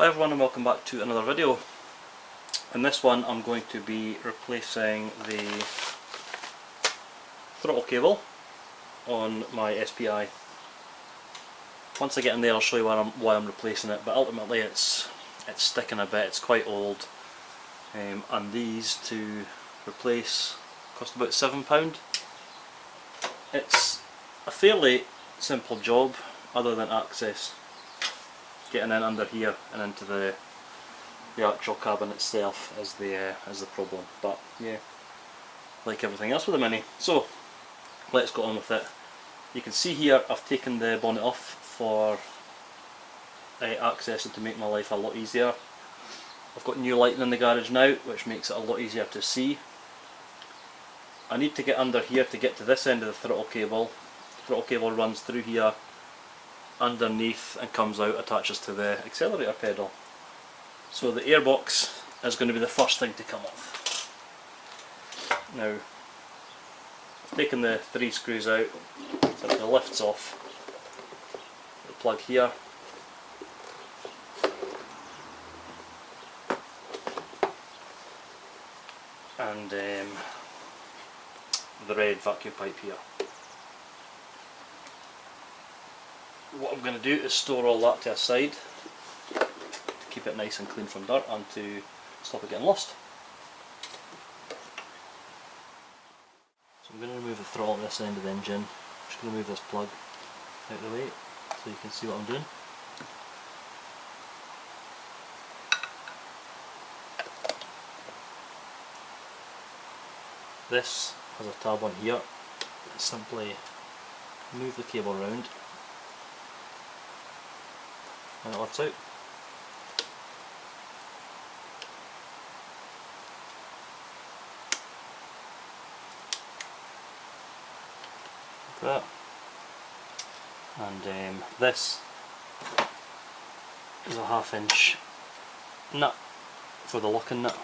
Hi everyone and welcome back to another video. In this one I'm going to be replacing the throttle cable on my SPI. Once I get in there I'll show you why I'm replacing it, but ultimately it's sticking a bit, it's quite old, and these to replace cost about £7. It's a fairly simple job other than access. Getting in under here and into the actual cabin itself is the problem, but yeah, like everything else with a Mini. So let's get on with it. You can see here I've taken the bonnet off for access and to make my life a lot easier. I've got new lighting in the garage now, which makes it a lot easier to see. I need to get under here to get to this end of the throttle cable. The throttle cable runs through here, underneath, and comes out, attaches to the accelerator pedal. So the airbox is going to be the first thing to come off. Now, I've taken the 3 screws out, so the lift's off. The plug here. And the red vacuum pipe here. What I'm going to do is store all that to a side to keep it nice and clean from dirt and to stop it getting lost. So I'm going to remove the throttle at this end of the engine. I'm just going to move this plug out of the way so you can see what I'm doing. This has a tab on here. Simply move the cable around and it lifts out. Like that. And this is a 1/2 inch nut for the locking nut.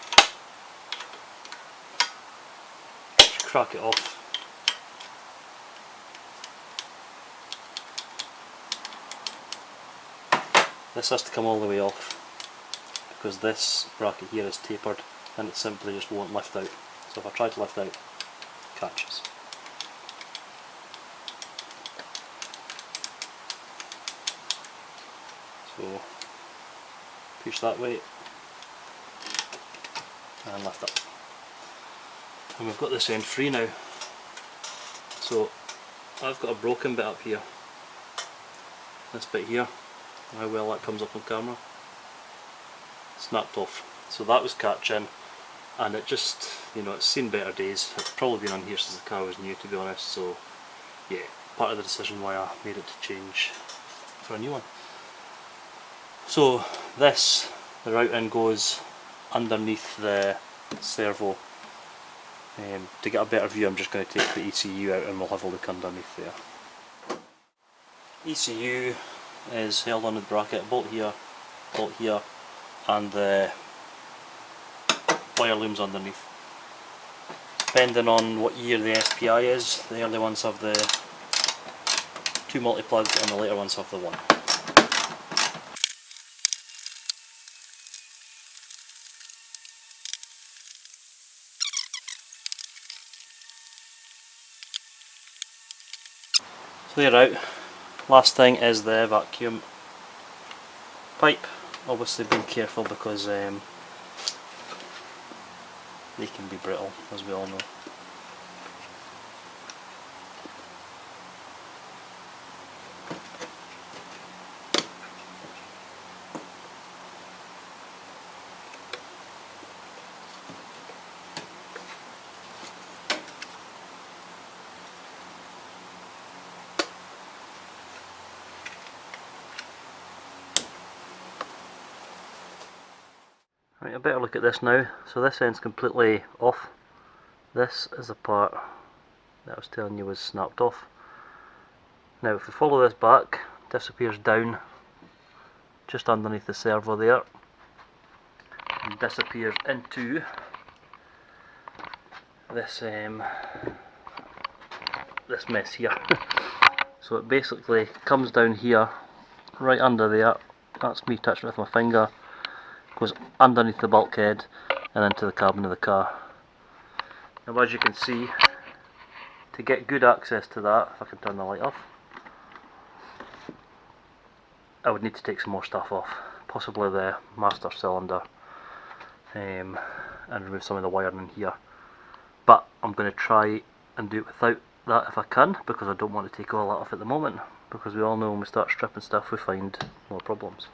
Just crack it off. This has to come all the way off because this bracket here is tapered and it simply just won't lift out. So if I try to lift out, it catches. So push that way and lift up. And we've got this end free now. So I've got a broken bit up here. This bit here. How well that comes up on camera. Snapped off. So that was catching, and it just, it's seen better days. It's probably been on here since the car was new, to be honest, so yeah, part of the decision why I made it to change for a new one. So this, the route in goes underneath the servo. To get a better view I'm just going to take the ECU out and we'll have a look underneath there. ECU is held on the bracket, bolt here, and the wire looms underneath. Depending on what year the SPI is, the early ones have the 2 multi-plug and the later ones have the 1. So they're out. Last thing is the vacuum pipe. Obviously be careful because they can be brittle, as we all know. Right, a better look at this now. So this end's completely off. This is the part that I was telling you was snapped off. Now if we follow this back, it disappears down just underneath the servo there and disappears into this this mess here. So it basically comes down here, right under there. That's me touching it with my finger. goes underneath the bulkhead and into the cabin of the car. Now as you can see, to get good access to that, if I can turn the light off, I would need to take some more stuff off, possibly the master cylinder, and remove some of the wiring in here. But I'm going to try and do it without that if I can, because I don't want to take all that off at the moment, because we all know when we start stripping stuff we find more problems.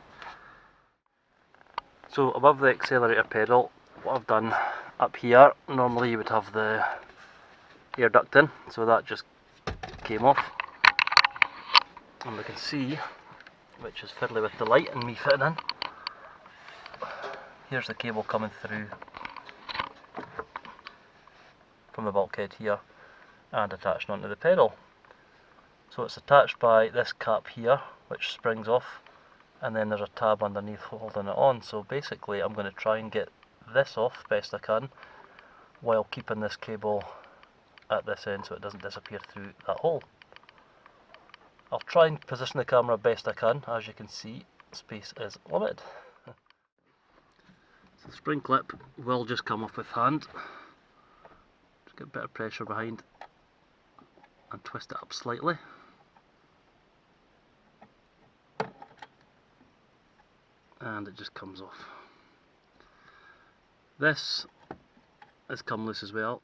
So above the accelerator pedal, what I've done up here, normally you would have the air duct in, so that just came off, and we can see, which is fiddly with the light and me fitting in, here's the cable coming through from the bulkhead here and attached onto the pedal. So it's attached by this cap here, which springs off, and then there's a tab underneath holding it on. So basically I'm going to try and get this off best I can while keeping this cable at this end so it doesn't disappear through that hole. I'll try and position the camera best I can. As you can see, space is limited. So the spring clip will just come off with hand. Just get a bit of pressure behind and twist it up slightly. And it just comes off. This has come loose as well.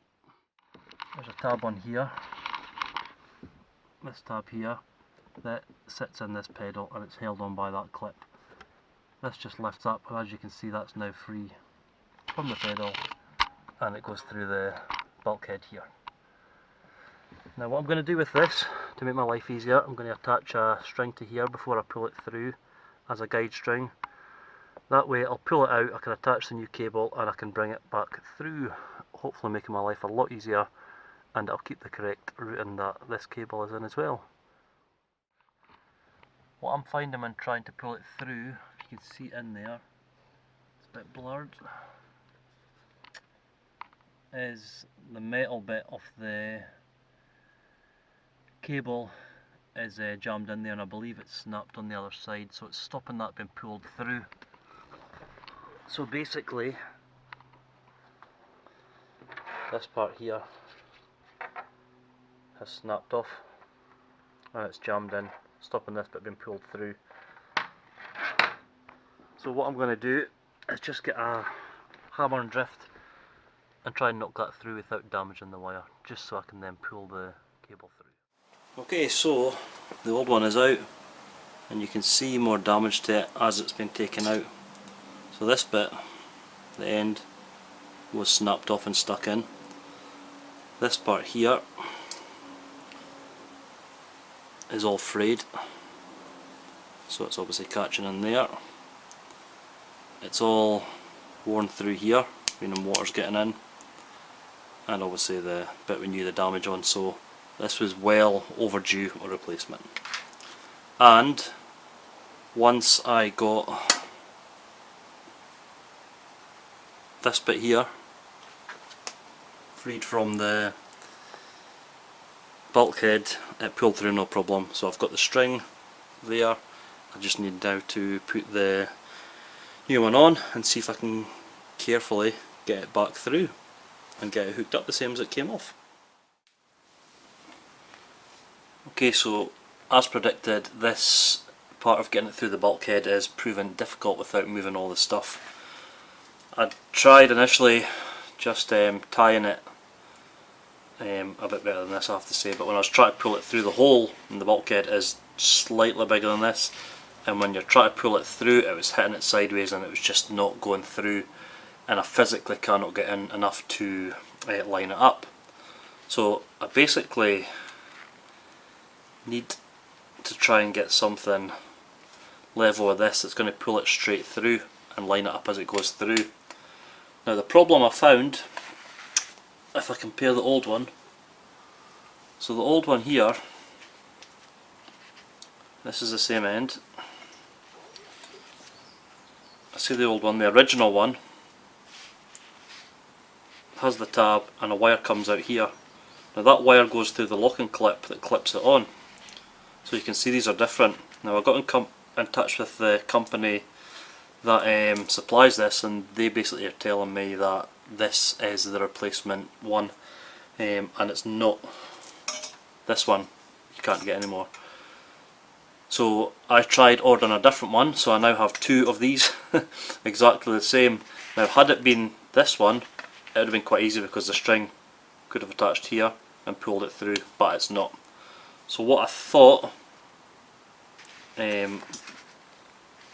There's a tab on here, this tab here, that sits in this pedal and it's held on by that clip. This just lifts up, and as you can see that's now free from the pedal and it goes through the bulkhead here. Now what I'm going to do with this, to make my life easier, I'm going to attach a string to here before I pull it through as a guide string. That way I'll pull it out, I can attach the new cable and I can bring it back through, hopefully making my life a lot easier, and I'll keep the correct routing that this cable is in as well. What I'm finding when trying to pull it through, if you can see in there, it's a bit blurred, is the metal bit of the cable is jammed in there, and I believe it's snapped on the other side, so it's stopping that being pulled through. So basically, this part here has snapped off and it's jammed in, stopping this bit being pulled through. So what I'm going to do is just get a hammer and drift and try and knock that through without damaging the wire, just so I can then pull the cable through. Okay, so the old one is out and you can see more damage to it as it's been taken out. So this bit, the end, was snapped off and stuck in. This part here is all frayed, so it's obviously catching in there. It's all worn through here, meaning water's getting in, and obviously the bit we knew the damage on, so this was well overdue a replacement. And once I got this bit here freed from the bulkhead, it pulled through no problem. So I've got the string there, I just need now to put the new one on and see if I can carefully get it back through and get it hooked up the same as it came off. Okay, so as predicted, this part of getting it through the bulkhead is proving difficult without moving all the stuff. I tried initially just tying it a bit better than this, I have to say, but when I was trying to pull it through, the hole in the bulkhead is slightly bigger than this, and when you're trying to pull it through it was hitting it sideways and it was just not going through, and I physically cannot get in enough to line it up. So I basically need to try and get something level with this that's going to pull it straight through and line it up as it goes through. Now the problem I found, if I compare the old one, so the old one here, this is the same end. I see the old one, the original one has the tab and a wire comes out here. Now that wire goes through the locking clip that clips it on. So you can see these are different. Now I got in touch with the company that supplies this, and they basically are telling me that this is the replacement one, and it's not. This one you can't get anymore. So I tried ordering a different one, so I now have two of these exactly the same. Now had it been this one, it would have been quite easy because the string could have attached here and pulled it through, but it's not. So what I thought is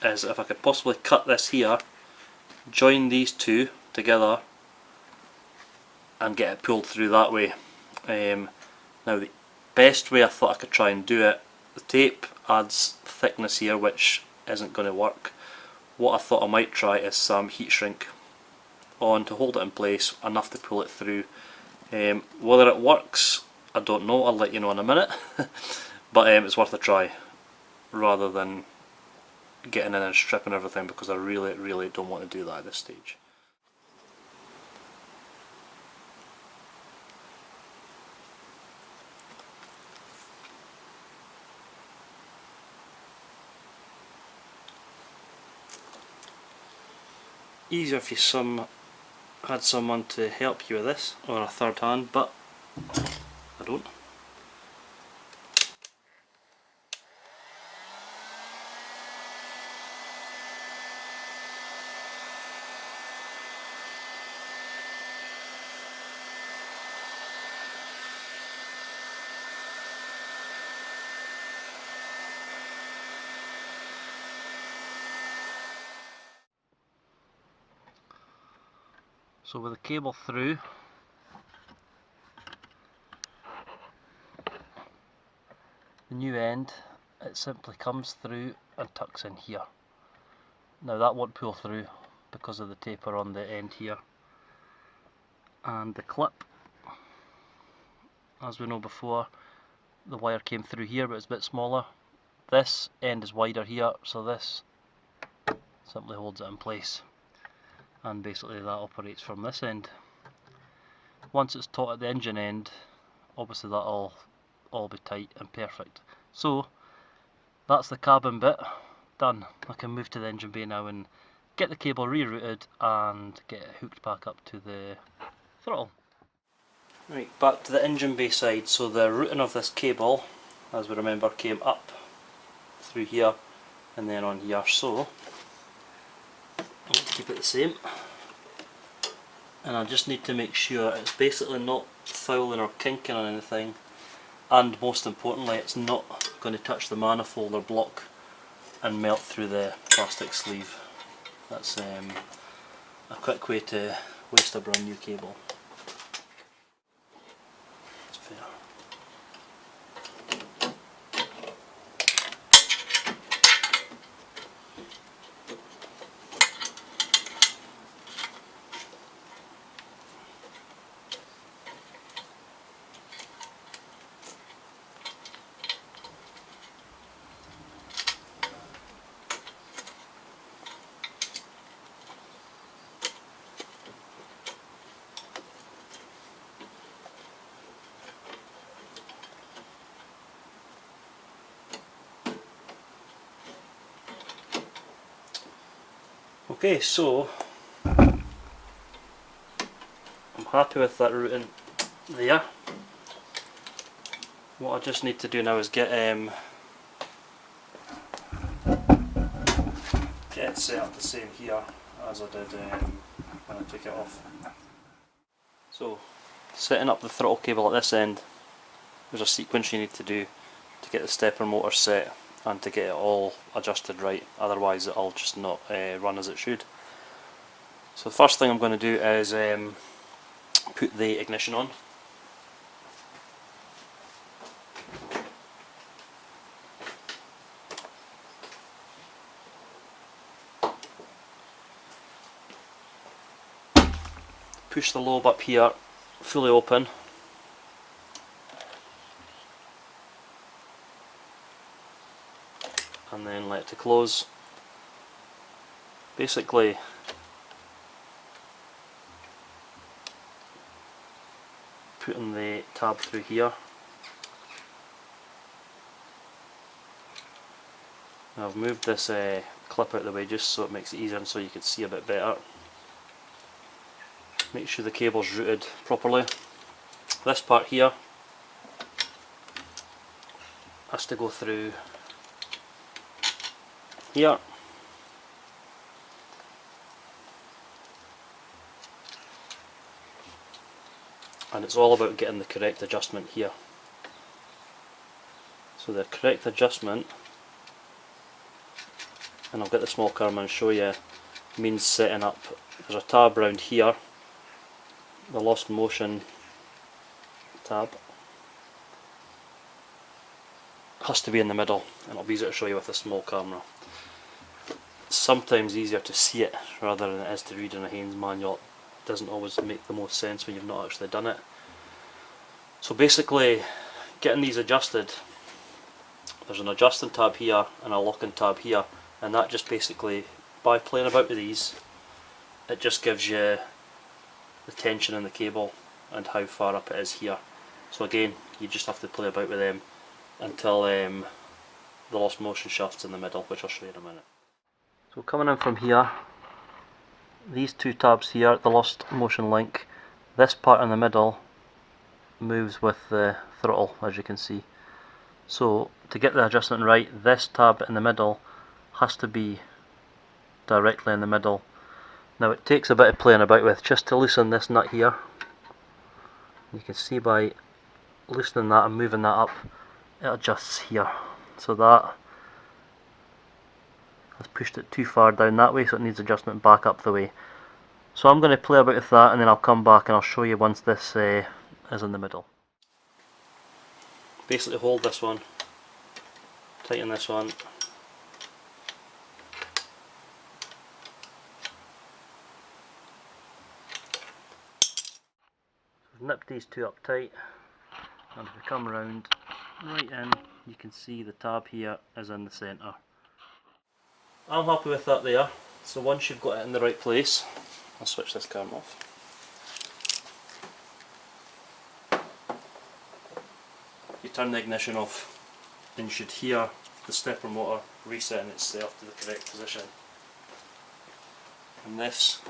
if I could possibly cut this here, join these two together and get it pulled through that way. Now the best way I thought I could try and do it, the tape adds thickness here which isn't going to work. What I thought I might try is some heat shrink on to hold it in place, enough to pull it through. Whether it works, I don't know, I'll let you know in a minute, but it's worth a try rather than getting in and stripping everything, because I really don't want to do that at this stage. Easier if you had someone to help you with this, or a third hand, but I don't. So with the cable through, the new end, it simply comes through and tucks in here. Now that won't pull through because of the taper on the end here. And the clip, as we know before, the wire came through here but it's a bit smaller. This end is wider here, so this simply holds it in place. And basically that operates from this end. Once it's taut at the engine end, obviously that'll all be tight and perfect. So that's the cabin bit done. I can move to the engine bay now and get the cable rerouted and get it hooked back up to the throttle. Right, back to the engine bay side. So the routing of this cable, as we remember, came up through here and then on here. So let's keep it the same, and I just need to make sure it's basically not fouling or kinking on anything, and most importantly it's not going to touch the manifold or block and melt through the plastic sleeve. That's a quick way to waste a brand new cable. It's fair. Okay, so I'm happy with that routing there. What I just need to do now is get it set up the same here as I did when I took it off. So setting up the throttle cable at this end, there's a sequence you need to do to get the stepper motor set and to get it all adjusted right, otherwise it'll just not run as it should. So the first thing I'm going to do is put the ignition on. Push the lobe up here fully open. And then let it to close. Basically putting the tab through here. Now I've moved this clip out of the way just so it makes it easier and so you can see a bit better. Make sure the cable's routed properly. This part here has to go through here. And it's all about getting the correct adjustment here. So the correct adjustment, and I'll get the small camera and show you, means setting up, there's a tab around here, the lost motion tab has to be in the middle, and it'll be easier to show you with a small camera. It's sometimes easier to see it rather than it is to read in a Haynes manual. It doesn't always make the most sense when you've not actually done it. So basically, getting these adjusted, there's an adjusting tab here and a locking tab here, and that just basically, by playing about with these, it just gives you the tension in the cable and how far up it is here. So again, you just have to play about with them until the lost motion shaft's in the middle, which I'll show you in a minute. So coming in from here, these two tabs here, the lost motion link, this part in the middle moves with the throttle, as you can see. So to get the adjustment right, this tab in the middle has to be directly in the middle. Now it takes a bit of playing about with just to loosen this nut here. You can see by loosening that and moving that up, it adjusts here. So that has pushed it too far down that way, so it needs adjustment back up the way. So I'm going to play about with that, and then I'll come back and I'll show you once this is in the middle. Basically hold this one, tighten this one, nip these two up tight, and if we come around right in, you can see the tab here is in the centre. I'm happy with that there. So once you've got it in the right place, I'll switch this camera off. You turn the ignition off and you should hear the stepper motor resetting itself to the correct position. And this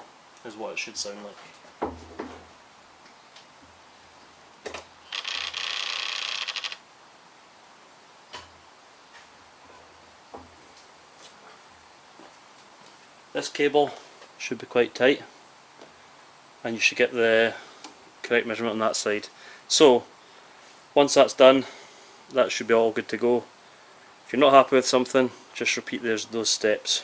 is what it should sound like. This cable should be quite tight, and you should get the correct measurement on that side. So once that's done, that should be all good to go. If you're not happy with something, just repeat those steps.